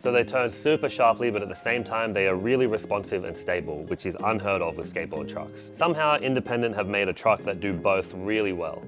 So they turn super sharply, but at the same time, they are really responsive and stable, which is unheard of with skateboard trucks. Somehow, Independent have made a truck that do both really well.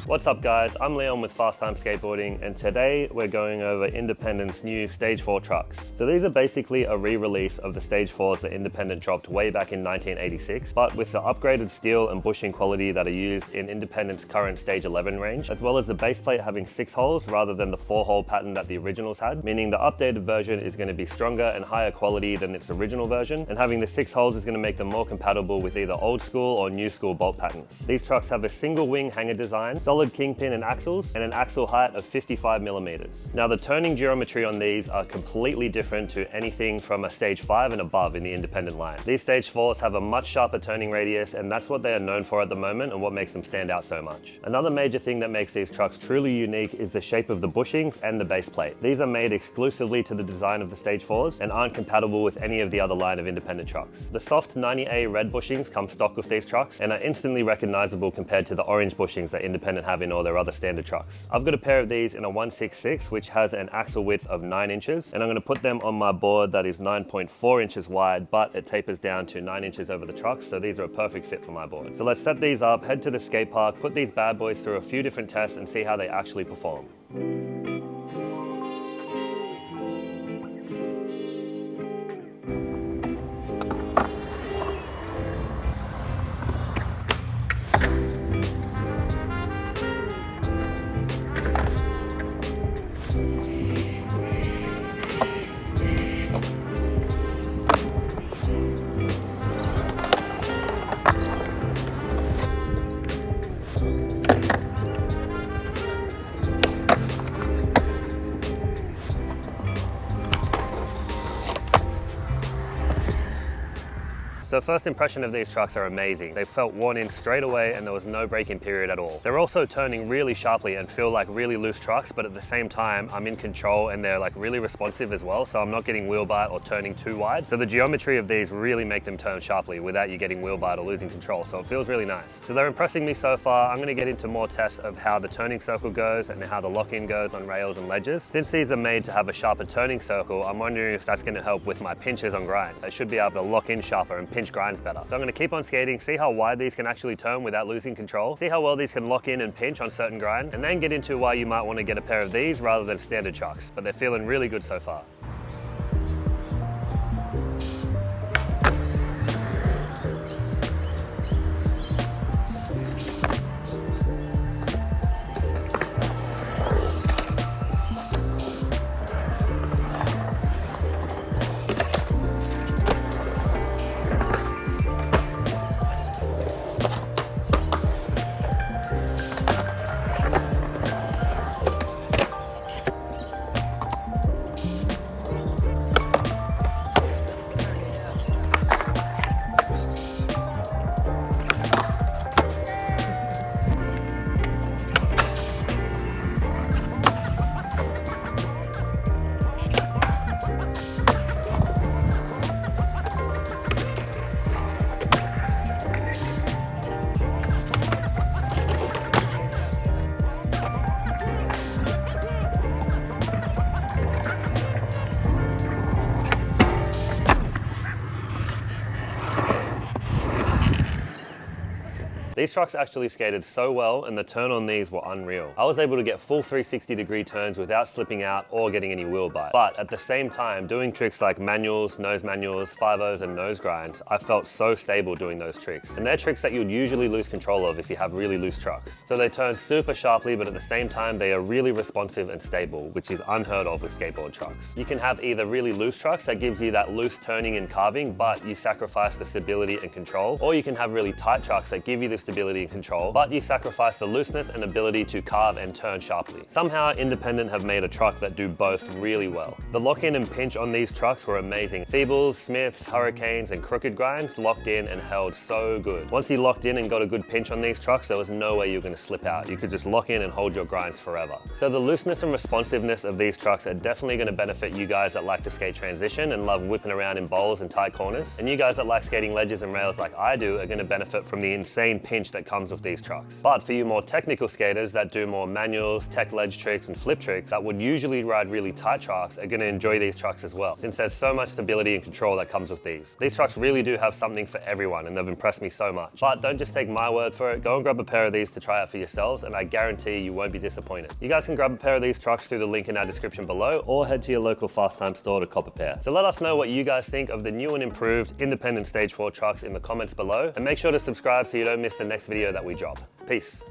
What's up guys, I'm Leon with Fast Time Skateboarding, and today we're going over Independent's new Stage 4 trucks. So these are basically a re-release of the Stage 4s that Independent dropped way back in 1986, but with the upgraded steel and bushing quality that are used in Independent's current Stage 11 range, as well as the base plate having 6 holes rather than the 4-hole pattern that the originals had, meaning the updated version is going to be stronger and higher quality than its original version, and having the 6 holes is going to make them more compatible with either old school or new school bolt patterns. These trucks have a single wing hanger design, solid kingpin and axles, and an axle height of 55 millimeters. Now the turning geometry on these are completely different to anything from a Stage 5 and above in the Independent line. These Stage 4s have a much sharper turning radius, and that's what they are known for at the moment and what makes them stand out so much. Another major thing that makes these trucks truly unique is the shape of the bushings and the base plate. These are made exclusively to the design of the Stage 4s and aren't compatible with any of the other line of Independent trucks. The soft 90A red bushings come stock with these trucks and are instantly recognizable compared to the orange bushings that Independent have in all their other standard trucks. I've got a pair of these in a 166, which has an axle width of 9 inches, and I'm going to put them on my board that is 9.4 inches wide, but it tapers down to 9 inches over the truck, so these are a perfect fit for my board. So let's set these up, head to the skate park, put these bad boys through a few different tests and see how they actually perform. So first impression of these trucks are amazing. They felt worn in straight away and there was no break-in period at all. They're also turning really sharply and feel like really loose trucks, but at the same time, I'm in control and they're like really responsive as well, so I'm not getting wheel bite or turning too wide. So the geometry of these really make them turn sharply without you getting wheel bite or losing control, so it feels really nice. So they're impressing me so far. I'm gonna get into more tests of how the turning circle goes and how the lock-in goes on rails and ledges. Since these are made to have a sharper turning circle, I'm wondering if that's gonna help with my pinches on grinds. I should be able to lock in sharper and pinch grinds better. So I'm going to keep on skating, see how wide these can actually turn without losing control, see how well these can lock in and pinch on certain grinds, and then get into why you might want to get a pair of these rather than standard trucks, but they're feeling really good so far. These trucks actually skated so well and the turn on these were unreal. I was able to get full 360-degree turns without slipping out or getting any wheel bite. But at the same time, doing tricks like manuals, nose manuals, 5-0s and nose grinds, I felt so stable doing those tricks. And they're tricks that you'd usually lose control of if you have really loose trucks. So they turn super sharply, but at the same time, they are really responsive and stable, which is unheard of with skateboard trucks. You can have either really loose trucks that gives you that loose turning and carving, but you sacrifice the stability and control, or you can have really tight trucks that give you the stability and control, but you sacrifice the looseness and ability to carve and turn sharply. Somehow, Independent have made a truck that do both really well. The lock-in and pinch on these trucks were amazing. Feebles, Smiths, Hurricanes, and Crooked Grinds locked in and held so good. Once you locked in and got a good pinch on these trucks, there was no way you were going to slip out. You could just lock in and hold your grinds forever. So the looseness and responsiveness of these trucks are definitely going to benefit you guys that like to skate transition and love whipping around in bowls and tight corners. And you guys that like skating ledges and rails like I do are going to benefit from the insane pinch that comes with these trucks. But for you more technical skaters that do more manuals, tech ledge tricks, and flip tricks that would usually ride really tight trucks are going to enjoy these trucks as well, since there's so much stability and control that comes with these. These trucks really do have something for everyone, and they've impressed me so much. But don't just take my word for it, go and grab a pair of these to try out for yourselves, and I guarantee you won't be disappointed. You guys can grab a pair of these trucks through the link in our description below, or head to your local Fast Time store to cop a pair. So let us know what you guys think of the new and improved Independent Stage 4 trucks in the comments below, and make sure to subscribe so you don't miss the next video that we drop. Peace.